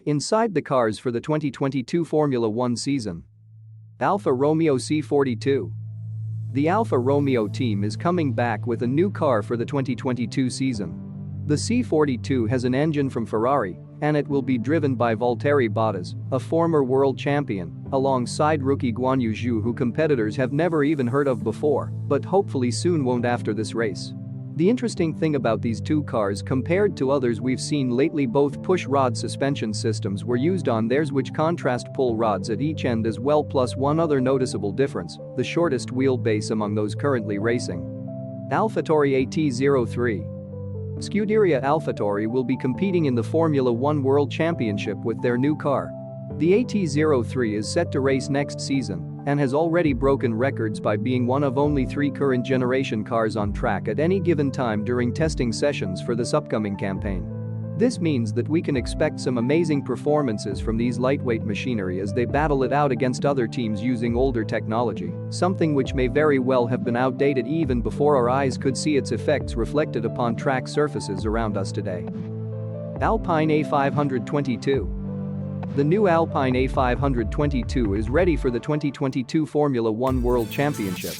Inside the cars for the 2022 Formula One season. Alfa Romeo C42. The Alfa Romeo team is coming back with a new car for the 2022 season. The C42 has an engine from Ferrari, and it will be driven by Valtteri Bottas, a former world champion, alongside rookie Guan Yu Zhou, who competitors have never even heard of before, but hopefully soon won't after this race. The interesting thing about these two cars compared to others we've seen lately, both push rod suspension systems were used on theirs, which contrast pull rods at each end as well, plus one other noticeable difference: the shortest wheelbase among those currently racing. AlphaTouri AT03. Scuderia AlphaTauri will be competing in the Formula One World Championship with their new car. The AT03 is set to race next season and has already broken records by being one of only 3 current generation cars on track at any given time during testing sessions for this upcoming campaign. This means that we can expect some amazing performances from these lightweight machinery as they battle it out against other teams using older technology, something which may very well have been outdated even before our eyes could see its effects reflected upon track surfaces around us today. Alpine A522. The new Alpine A522 is ready for the 2022 Formula One World Championship.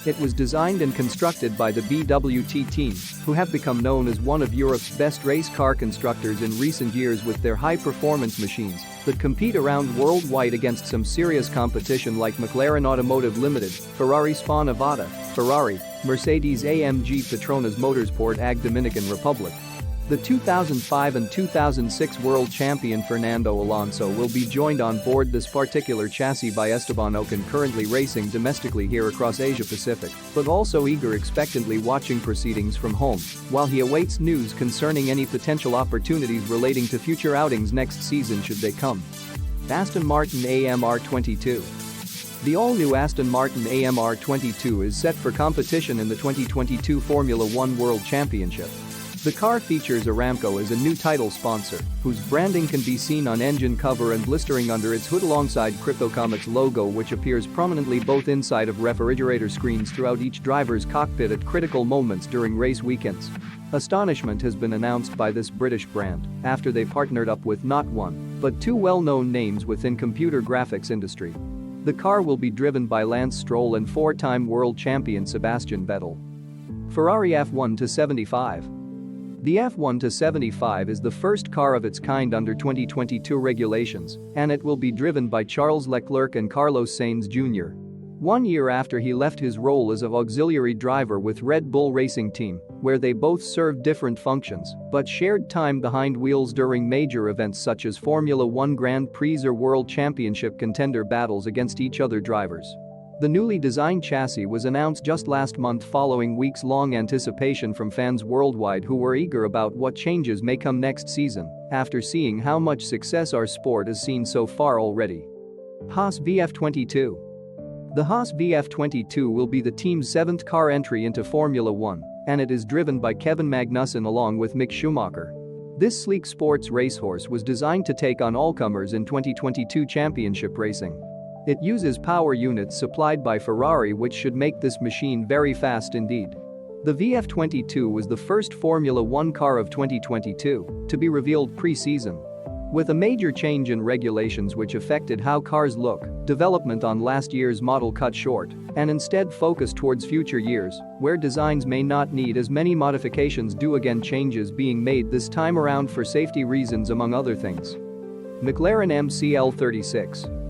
It was designed and constructed by the BWT team, who have become known as one of Europe's best race car constructors in recent years with their high-performance machines that compete around worldwide against some serious competition like McLaren Automotive Limited, Ferrari SPA Nevada, Ferrari, Mercedes-AMG Petronas Motorsport AG Dominican Republic. The 2005 and 2006 world champion Fernando Alonso will be joined on board this particular chassis by Esteban Ocon, currently racing domestically here across Asia Pacific, but also expectantly watching proceedings from home while he awaits news concerning any potential opportunities relating to future outings next season should they come. Aston Martin AMR22. The all-new Aston Martin AMR22 is set for competition in the 2022 Formula One World Championship. The car features Aramco as a new title sponsor, whose branding can be seen on engine cover and blistering under its hood alongside Cryptocomics logo, which appears prominently both inside of refrigerator screens throughout each driver's cockpit at critical moments during race weekends. Astonishment has been announced by this British brand after they partnered up with not one, but 2 well-known names within computer graphics industry. The car will be driven by Lance Stroll and 4-time world champion Sebastian Vettel. Ferrari F1-75. The F1-75 is the first car of its kind under 2022 regulations, and it will be driven by Charles Leclerc and Carlos Sainz Jr. 1 year after he left his role as an auxiliary driver with Red Bull Racing Team, where they both served different functions but shared time behind wheels during major events such as Formula One Grand Prix or World Championship contender battles against each other drivers. The newly designed chassis was announced just last month following weeks-long anticipation from fans worldwide who were eager about what changes may come next season after seeing how much success our sport has seen so far already. Haas VF22. The Haas VF22 will be the team's 7th car entry into Formula One, and it is driven by Kevin Magnussen along with Mick Schumacher. This sleek sports racehorse was designed to take on all-comers in 2022 championship racing. It uses power units supplied by Ferrari, which should make this machine very fast indeed. The VF22 was the first Formula One car of 2022 to be revealed pre-season. With a major change in regulations which affected how cars look, development on last year's model cut short and instead focused towards future years, where designs may not need as many modifications due again changes being made this time around for safety reasons among other things. McLaren MCL36.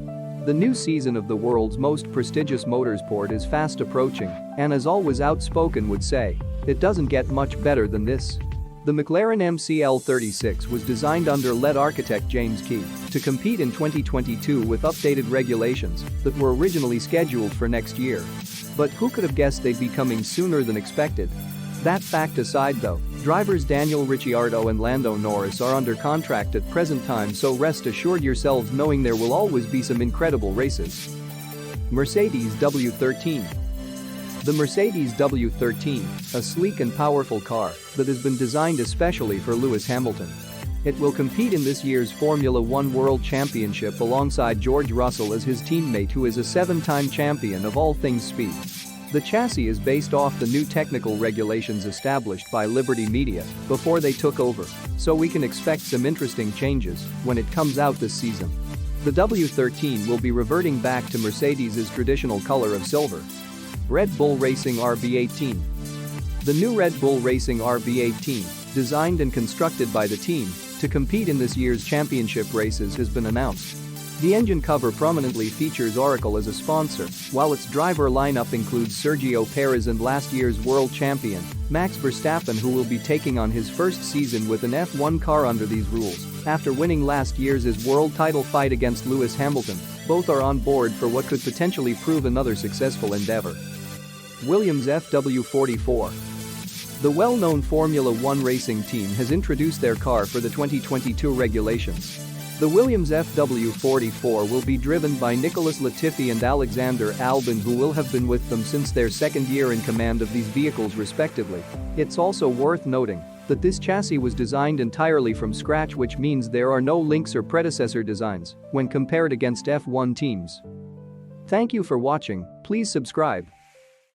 The new season of the world's most prestigious motorsport is fast approaching, and as always outspoken would say, it doesn't get much better than this. The McLaren MCL36 was designed under lead architect James Key to compete in 2022 with updated regulations that were originally scheduled for next year. But who could have guessed they'd be coming sooner than expected? That fact aside though, drivers Daniel Ricciardo and Lando Norris are under contract at present time, so rest assured yourselves knowing there will always be some incredible races. Mercedes W13. The Mercedes W13, a sleek and powerful car that has been designed especially for Lewis Hamilton. It will compete in this year's Formula One World Championship alongside George Russell as his teammate, who is a 7-time champion of all things speed. The chassis is based off the new technical regulations established by Liberty Media before they took over, so we can expect some interesting changes when it comes out this season. The W13 will be reverting back to Mercedes' traditional color of silver. Red Bull Racing RB18. The new Red Bull Racing RB18, designed and constructed by the team to compete in this year's championship races, has been announced. The engine cover prominently features Oracle as a sponsor, while its driver lineup includes Sergio Perez and last year's world champion, Max Verstappen, who will be taking on his first season with an F1 car under these rules. After winning last year's world title fight against Lewis Hamilton, both are on board for what could potentially prove another successful endeavor. Williams FW44. The well-known Formula One racing team has introduced their car for the 2022 regulations. The Williams FW44 will be driven by Nicholas Latifi and Alexander Albon, who will have been with them since their second year in command of these vehicles respectively. It's also worth noting that this chassis was designed entirely from scratch, which means there are no links or predecessor designs when compared against F1 teams. Thank you for watching. Please subscribe.